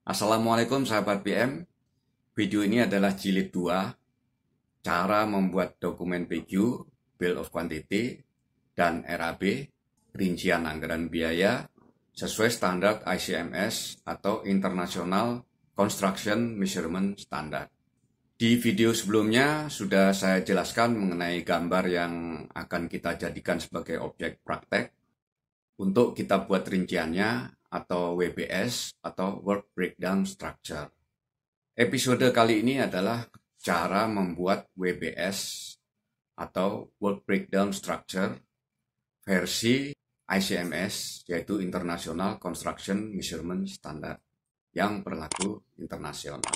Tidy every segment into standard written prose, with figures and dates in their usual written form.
Assalamualaikum sahabat PM. Video ini adalah jilid 2, cara membuat dokumen PQ, Bill of Quantity, dan RAB, rincian anggaran biaya, sesuai standar ICMS atau International Construction Measurement Standard. Di video sebelumnya sudah saya jelaskan mengenai gambar yang akan kita jadikan sebagai objek praktek untuk kita buat rinciannya atau WBS atau Work Breakdown Structure. Episode kali ini adalah cara membuat WBS atau Work Breakdown Structure versi ICMS, yaitu International Construction Measurement Standard yang berlaku internasional.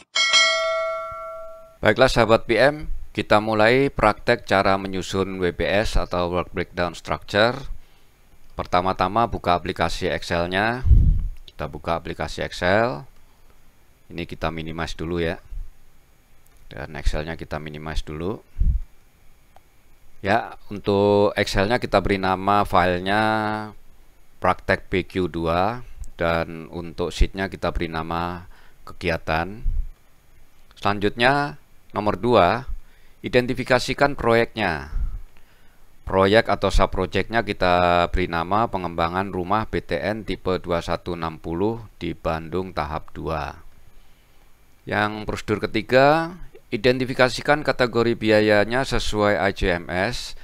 Baiklah sahabat PM, kita mulai praktek cara menyusun WBS atau Work Breakdown Structure. Pertama-tama buka aplikasi Excel-nya. Kita buka aplikasi Excel. Ini kita minimize dulu ya. Dan Excel-nya kita minimize dulu. Ya, untuk Excel-nya kita beri nama filenya praktek PQ2, dan untuk sheet-nya kita beri nama kegiatan. Selanjutnya nomor 2, identifikasikan proyeknya. Proyek atau subprojeknya kita beri nama pengembangan rumah BTN tipe 2160 di Bandung tahap 2. Yang prosedur ketiga, identifikasikan kategori biayanya sesuai ICMS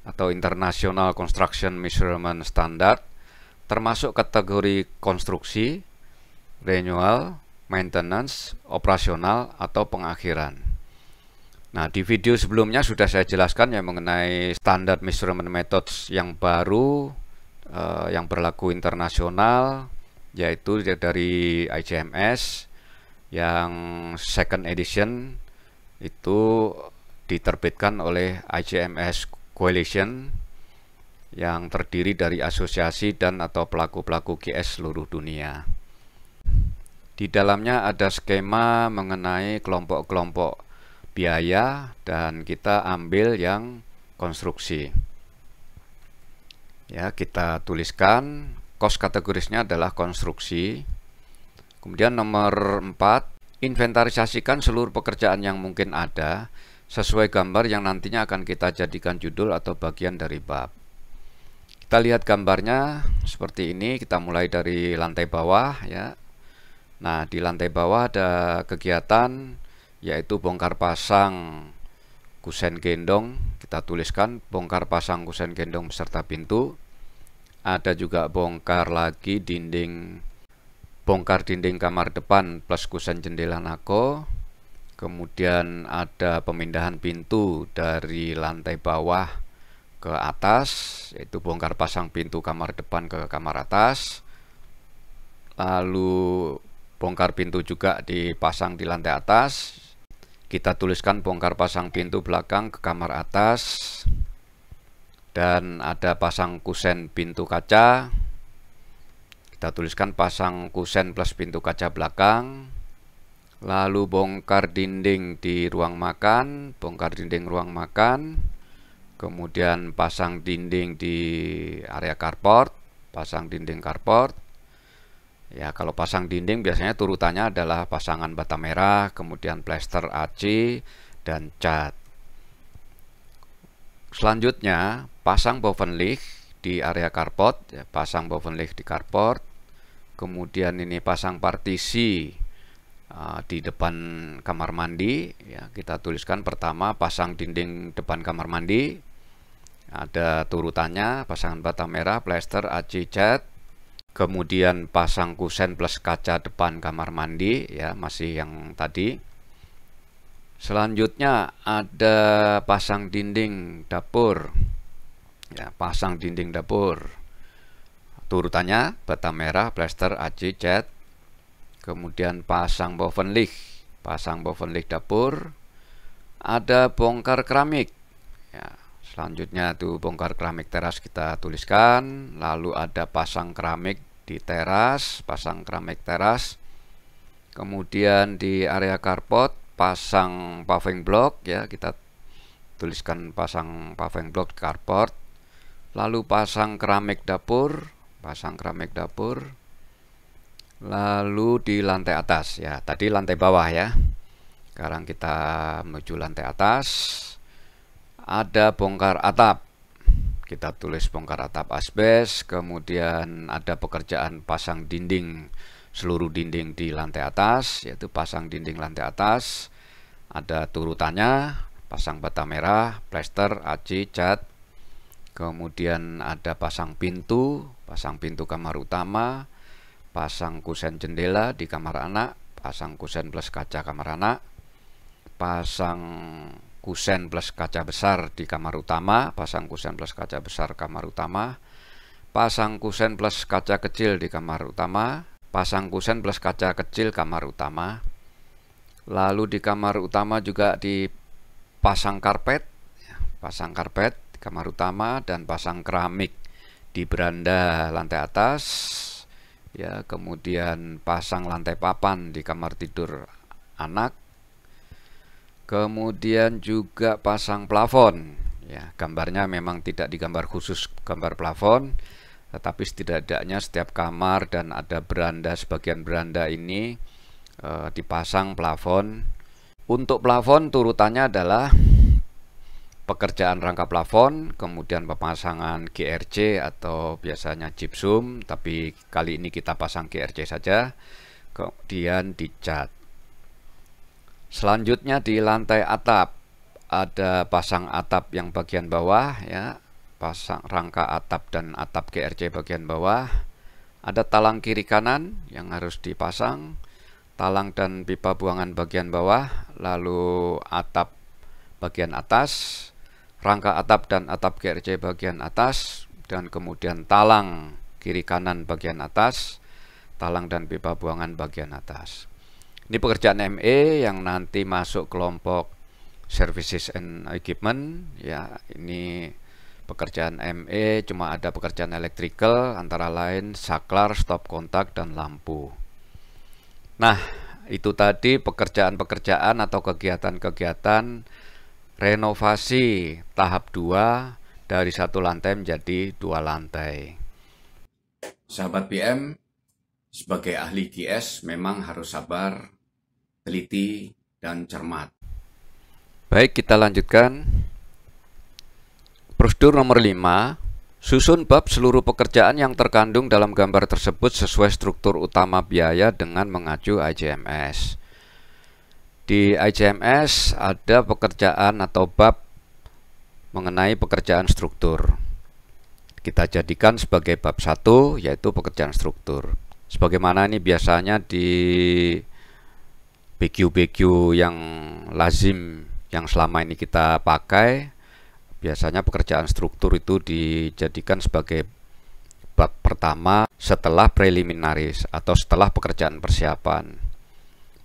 atau International Construction Measurement Standard, termasuk kategori konstruksi, renewal, maintenance, operasional, atau pengakhiran. Nah, di video sebelumnya sudah saya jelaskan ya mengenai standar measurement methods yang baru yang berlaku internasional, yaitu dari ICMS yang second edition itu diterbitkan oleh ICMS Coalition yang terdiri dari asosiasi dan atau pelaku-pelaku GS seluruh dunia. Di dalamnya ada skema mengenai kelompok-kelompok biaya, dan kita ambil yang konstruksi. Ya, kita tuliskan cost kategorisnya adalah konstruksi. Kemudian nomor 4, inventarisasikan seluruh pekerjaan yang mungkin ada sesuai gambar yang nantinya akan kita jadikan judul atau bagian dari bab. Kita lihat gambarnya seperti ini. Kita mulai dari lantai bawah ya. Nah, di lantai bawah ada kegiatan yaitu bongkar pasang kusen gendong. Kita tuliskan bongkar pasang kusen gendong beserta pintu. Ada juga bongkar lagi bongkar dinding kamar depan plus kusen jendela nako. Kemudian ada pemindahan pintu dari lantai bawah ke atas, yaitu bongkar pasang pintu kamar depan ke kamar atas. Lalu bongkar pintu juga dipasang di lantai atas. Kita tuliskan bongkar pasang pintu belakang ke kamar atas. Dan ada pasang kusen pintu kaca. Kita tuliskan pasang kusen plus pintu kaca belakang. Lalu bongkar dinding di ruang makan, bongkar dinding ruang makan. Kemudian pasang dinding di area carport, pasang dinding carport. Ya, kalau pasang dinding biasanya turutannya adalah pasangan bata merah, kemudian plester AC, dan cat. Selanjutnya, pasang bovenlicht di area carport, ya, pasang bovenlicht di carport. Kemudian ini pasang partisi di depan kamar mandi. Ya, kita tuliskan pertama pasang dinding depan kamar mandi. Ada turutannya, pasangan bata merah, plester, AC, cat. Kemudian pasang kusen plus kaca depan kamar mandi, ya masih yang tadi. Selanjutnya ada pasang dinding dapur, ya pasang dinding dapur. Turutannya bata merah, plester, AC, cat. Kemudian pasang bovenlicht dapur. Ada bongkar keramik. Ya, selanjutnya tuh bongkar keramik teras kita tuliskan. Lalu ada pasang keramik di teras, pasang keramik teras. Kemudian di area carport pasang paving block, ya kita tuliskan pasang paving block di carport. Lalu pasang keramik dapur, Lalu di lantai atas, ya tadi lantai bawah ya. Sekarang kita menuju lantai atas. Ada bongkar atap. Kita tulis bongkar atap asbes. Kemudian ada pekerjaan pasang dinding, seluruh dinding di lantai atas, yaitu pasang dinding lantai atas. Ada turutannya, pasang bata merah, plester, aci, cat. Kemudian ada pasang pintu kamar utama, pasang kusen jendela di kamar anak, pasang kusen plus kaca kamar anak, pasang kusen plus kaca besar di kamar utama, pasang kusen plus kaca besar kamar utama, pasang kusen plus kaca kecil di kamar utama, pasang kusen plus kaca kecil kamar utama. Lalu di kamar utama juga dipasang karpet di kamar utama, dan pasang keramik di beranda lantai atas. Ya, kemudian pasang lantai papan di kamar tidur anak. Kemudian juga pasang plafon. Ya, gambarnya memang tidak digambar khusus gambar plafon, tetapi setidaknya setiap kamar dan ada beranda, sebagian beranda ini dipasang plafon. Untuk plafon turutannya adalah pekerjaan rangka plafon, kemudian pemasangan GRC atau biasanya gypsum, tapi kali ini kita pasang GRC saja, kemudian dicat. Selanjutnya di lantai atap ada pasang atap yang bagian bawah ya, pasang rangka atap dan atap GRC bagian bawah. Ada talang kiri kanan yang harus dipasang, talang dan pipa buangan bagian bawah, lalu atap bagian atas, rangka atap dan atap GRC bagian atas, dan kemudian talang kiri kanan bagian atas, talang dan pipa buangan bagian atas. Ini pekerjaan ME yang nanti masuk kelompok Services and Equipment ya. Ini pekerjaan ME, cuma ada pekerjaan electrical antara lain saklar, stop kontak, dan lampu. Nah, itu tadi pekerjaan-pekerjaan atau kegiatan-kegiatan renovasi tahap 2 dari 1 lantai menjadi 2 lantai. Sahabat PM, sebagai ahli GS memang harus sabar, teliti, dan cermat. Baik, kita lanjutkan. Prosedur nomor 5, susun bab seluruh pekerjaan yang terkandung dalam gambar tersebut sesuai struktur utama biaya dengan mengacu IJMS. Di IJMS ada pekerjaan atau bab mengenai pekerjaan struktur. Kita jadikan sebagai bab 1, yaitu pekerjaan struktur. Sebagaimana ini biasanya di BQ-BQ yang lazim yang selama ini kita pakai, biasanya pekerjaan struktur itu dijadikan sebagai bab pertama setelah preliminaris atau setelah pekerjaan persiapan.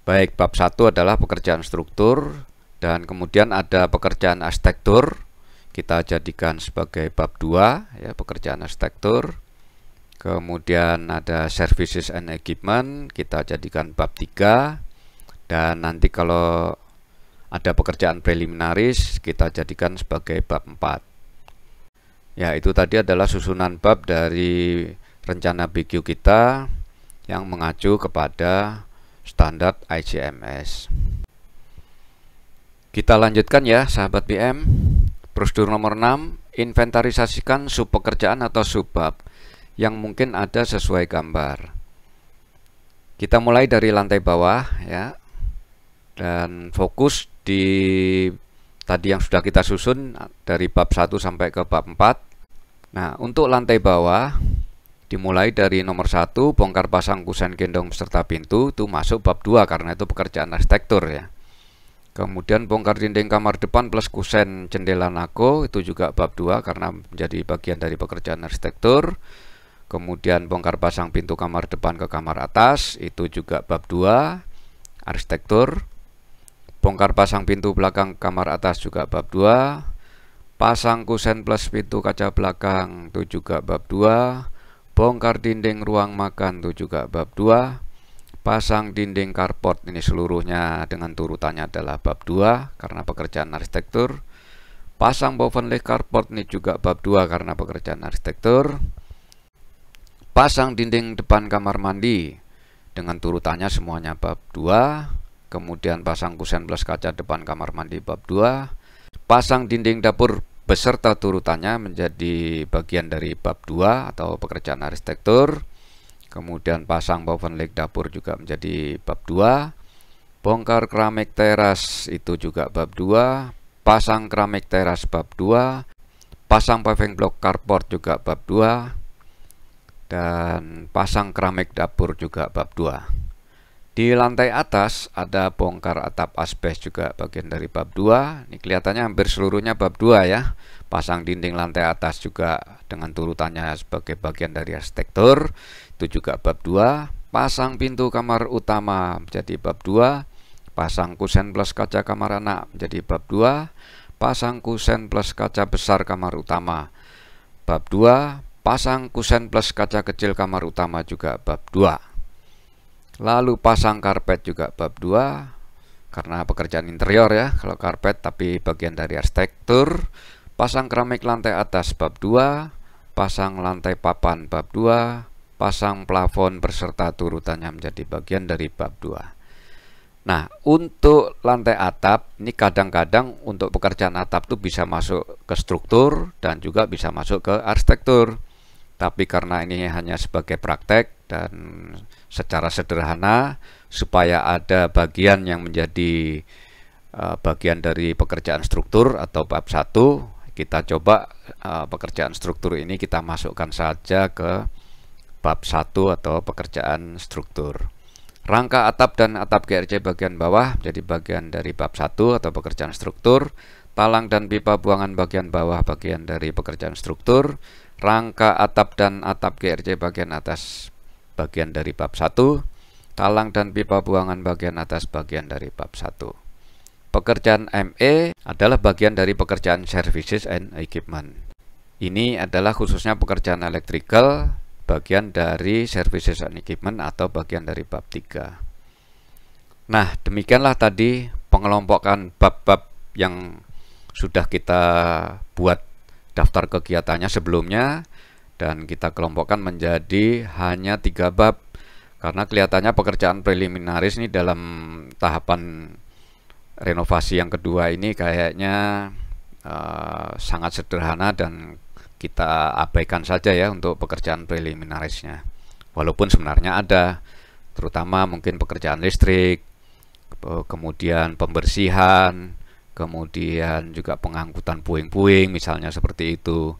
Baik, bab 1 adalah pekerjaan struktur, dan kemudian ada pekerjaan arsitektur, kita jadikan sebagai bab 2 ya, pekerjaan arsitektur. Kemudian ada services and equipment, kita jadikan bab 3, dan nanti kalau ada pekerjaan preliminaris kita jadikan sebagai bab 4. Ya, itu tadi adalah susunan bab dari rencana BQ kita yang mengacu kepada standar IJMS. Kita lanjutkan ya sahabat PM. Prosedur nomor 6, inventarisasikan sub pekerjaan atau subbab yang mungkin ada sesuai gambar. Kita mulai dari lantai bawah ya, dan fokus di tadi yang sudah kita susun dari bab 1 sampai ke bab 4. Nah, untuk lantai bawah dimulai dari nomor 1, bongkar pasang kusen gendong serta pintu, itu masuk bab 2 karena itu pekerjaan arsitektur ya. Kemudian bongkar dinding kamar depan plus kusen jendela nako, itu juga bab 2 karena menjadi bagian dari pekerjaan arsitektur. Kemudian bongkar pasang pintu kamar depan ke kamar atas, itu juga bab 2 arsitektur. Bongkar pasang pintu belakang kamar atas juga bab 2. Pasang kusen plus pintu kaca belakang, itu juga bab 2. Bongkar dinding ruang makan, itu juga bab 2. Pasang dinding carport, ini seluruhnya dengan turutannya adalah bab 2 karena pekerjaan arsitektur. Pasang bovenleh carport, ini juga bab 2 karena pekerjaan arsitektur. Pasang dinding depan kamar mandi, dengan turutannya semuanya bab 2. Kemudian pasang kusen plus kaca depan kamar mandi bab 2. Pasang dinding dapur beserta turutannya menjadi bagian dari bab 2 atau pekerjaan arsitektur. Kemudian pasang woven lake dapur juga menjadi bab 2. Bongkar keramik teras itu juga bab 2. Pasang keramik teras bab 2. Pasang paving block carport juga bab 2. Dan pasang keramik dapur juga bab 2. Di lantai atas ada bongkar atap asbes juga bagian dari bab 2. Ini kelihatannya hampir seluruhnya bab 2 ya. Pasang dinding lantai atas juga dengan turutannya sebagai bagian dari arsitektur, itu juga bab 2. Pasang pintu kamar utama menjadi bab 2. Pasang kusen plus kaca kamar anak menjadi bab 2. Pasang kusen plus kaca besar kamar utama bab 2. Pasang kusen plus kaca kecil kamar utama juga bab 2. Lalu pasang karpet juga bab 2, karena pekerjaan interior ya kalau karpet, tapi bagian dari arsitektur. Pasang keramik lantai atas bab 2. Pasang lantai papan bab 2. Pasang plafon berserta turutannya menjadi bagian dari bab 2. Nah, untuk lantai atap ini kadang-kadang untuk pekerjaan atap itu bisa masuk ke struktur dan juga bisa masuk ke arsitektur. Tapi karena ini hanya sebagai praktek dan secara sederhana supaya ada bagian yang menjadi bagian dari pekerjaan struktur atau bab 1, kita coba pekerjaan struktur ini kita masukkan saja ke bab 1 atau pekerjaan struktur. Rangka atap dan atap GRC bagian bawah menjadi bagian dari bab 1 atau pekerjaan struktur. Talang dan pipa buangan bagian bawah bagian dari pekerjaan struktur. Rangka atap dan atap GRC bagian atas bagian dari bab 1. Talang dan pipa buangan bagian atas bagian dari bab 1. Pekerjaan ME adalah bagian dari pekerjaan services and equipment. Ini adalah khususnya pekerjaan electrical, bagian dari services and equipment atau bagian dari bab 3. Nah, demikianlah tadi pengelompokan bab-bab yang sudah kita buat daftar kegiatannya sebelumnya, dan kita kelompokkan menjadi hanya 3 bab karena kelihatannya pekerjaan preliminaris ini dalam tahapan renovasi yang kedua ini kayaknya sangat sederhana dan kita abaikan saja ya untuk pekerjaan preliminarisnya, walaupun sebenarnya ada, terutama mungkin pekerjaan listrik, kemudian pembersihan, kemudian juga pengangkutan puing-puing misalnya seperti itu.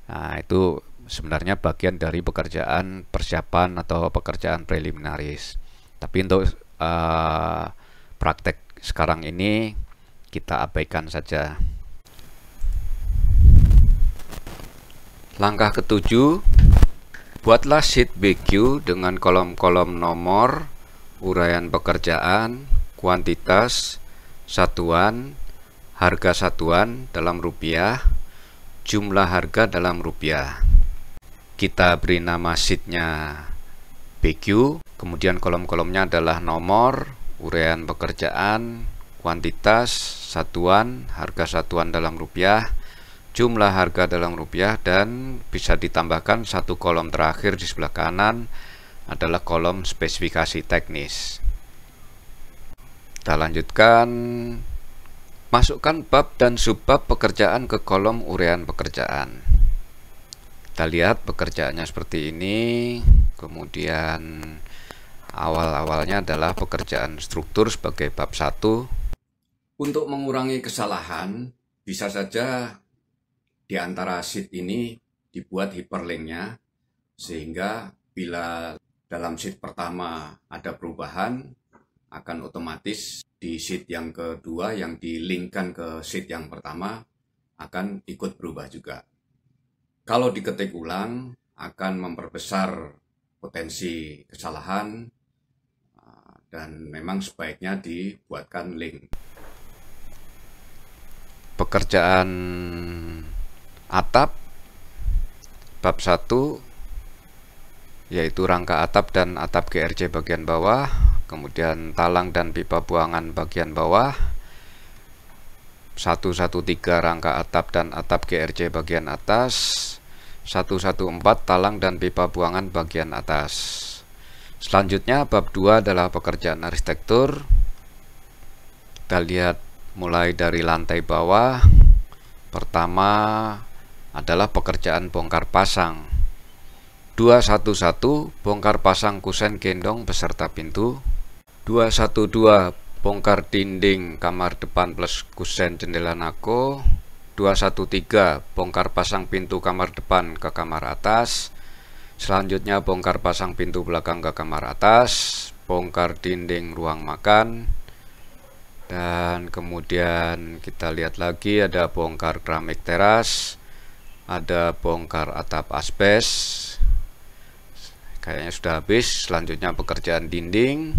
Nah, itu sebenarnya bagian dari pekerjaan persiapan atau pekerjaan preliminaris. Tapi untuk praktek sekarang ini kita abaikan saja. Langkah ke-7, buatlah sheet BQ dengan kolom-kolom nomor, uraian pekerjaan, kuantitas, satuan, harga satuan dalam rupiah, jumlah harga dalam rupiah. Kita beri nama sheetnya BQ, kemudian kolom-kolomnya adalah nomor, uraian pekerjaan, kuantitas, satuan, harga satuan dalam rupiah, jumlah harga dalam rupiah, dan bisa ditambahkan 1 kolom terakhir di sebelah kanan adalah kolom spesifikasi teknis. Kita lanjutkan. Masukkan bab dan subbab pekerjaan ke kolom uraian pekerjaan. Kita lihat pekerjaannya seperti ini. Kemudian awal-awalnya adalah pekerjaan struktur sebagai bab 1. Untuk mengurangi kesalahan, bisa saja di antara sheet ini dibuat hyperlinknya, sehingga bila dalam sheet pertama ada perubahan, akan otomatis di sheet yang kedua yang di-linkkan ke sheet yang pertama akan ikut berubah juga. Kalau diketik ulang akan memperbesar potensi kesalahan, dan memang sebaiknya dibuatkan link. Pekerjaan atap bab 1 yaitu rangka atap dan atap GRC bagian bawah, kemudian talang dan pipa buangan bagian bawah, 113 rangka atap dan atap GRC bagian atas, 114 talang dan pipa buangan bagian atas, Selanjutnya bab 2 adalah pekerjaan arsitektur. Kita lihat mulai dari lantai bawah. Pertama adalah pekerjaan bongkar pasang. 211 bongkar pasang kusen gendong beserta pintu. 212 bongkar dinding kamar depan plus kusen jendela nako. 213 bongkar pasang pintu kamar depan ke kamar atas. Selanjutnya bongkar pasang pintu belakang ke kamar atas, bongkar dinding ruang makan, dan kemudian kita lihat lagi ada bongkar keramik teras, ada bongkar atap asbes. Kayaknya sudah habis. Selanjutnya pekerjaan dinding.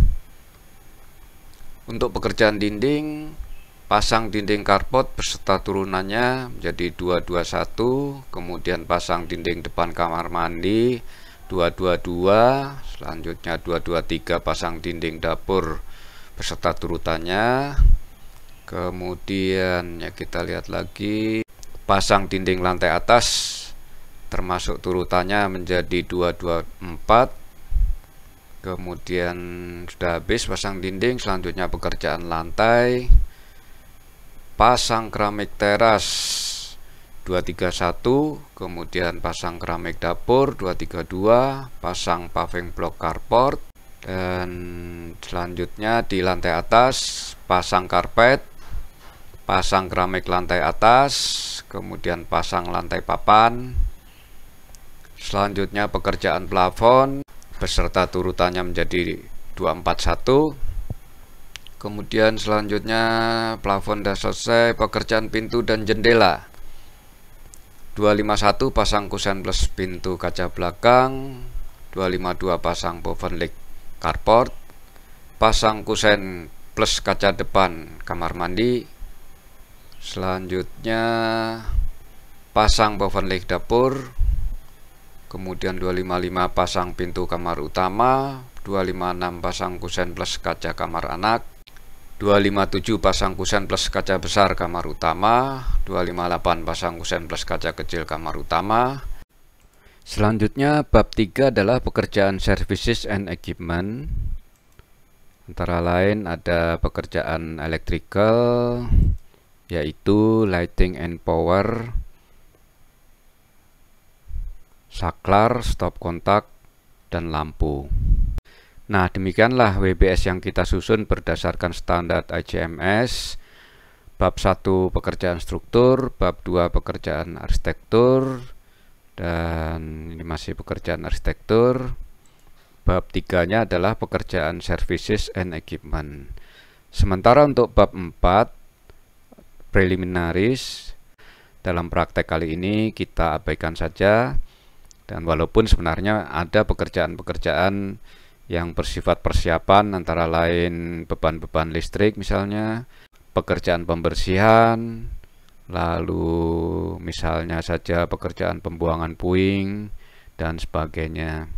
Untuk pekerjaan dinding, pasang dinding karpot beserta turunannya menjadi 221, kemudian pasang dinding depan kamar mandi 222, selanjutnya 223 pasang dinding dapur beserta turutannya. Kemudian ya kita lihat lagi pasang dinding lantai atas termasuk turutannya menjadi 224. Kemudian sudah habis pasang dinding. Selanjutnya pekerjaan lantai, pasang keramik teras 231, kemudian pasang keramik dapur 232, pasang paving block carport, dan selanjutnya di lantai atas pasang karpet, pasang keramik lantai atas, kemudian pasang lantai papan. Selanjutnya pekerjaan plafon beserta turutannya menjadi 241. Kemudian selanjutnya plafon sudah selesai. Pekerjaan pintu dan jendela 251 pasang kusen plus pintu kaca belakang. 252 pasang bovenlik carport, pasang kusen plus kaca depan kamar mandi. Selanjutnya pasang bovenlik dapur. Kemudian 255 pasang pintu kamar utama. 256 pasang kusen plus kaca kamar anak. 257 pasang kusen plus kaca besar kamar utama. 258 pasang kusen plus kaca kecil kamar utama. Selanjutnya bab 3 adalah pekerjaan services and equipment. Antara lain ada pekerjaan electrical, yaitu lighting and power, saklar, stop kontak, dan lampu. Nah, demikianlah WBS yang kita susun berdasarkan standar ICMS. Bab 1 pekerjaan struktur, bab 2 pekerjaan arsitektur, dan ini masih pekerjaan arsitektur. Bab 3-nya adalah pekerjaan services and equipment. Sementara untuk bab 4 preliminaries, dalam praktek kali ini kita abaikan saja. Dan walaupun sebenarnya ada pekerjaan-pekerjaan yang bersifat persiapan, antara lain beban-beban listrik misalnya, pekerjaan pembersihan, lalu misalnya saja pekerjaan pembuangan puing, dan sebagainya.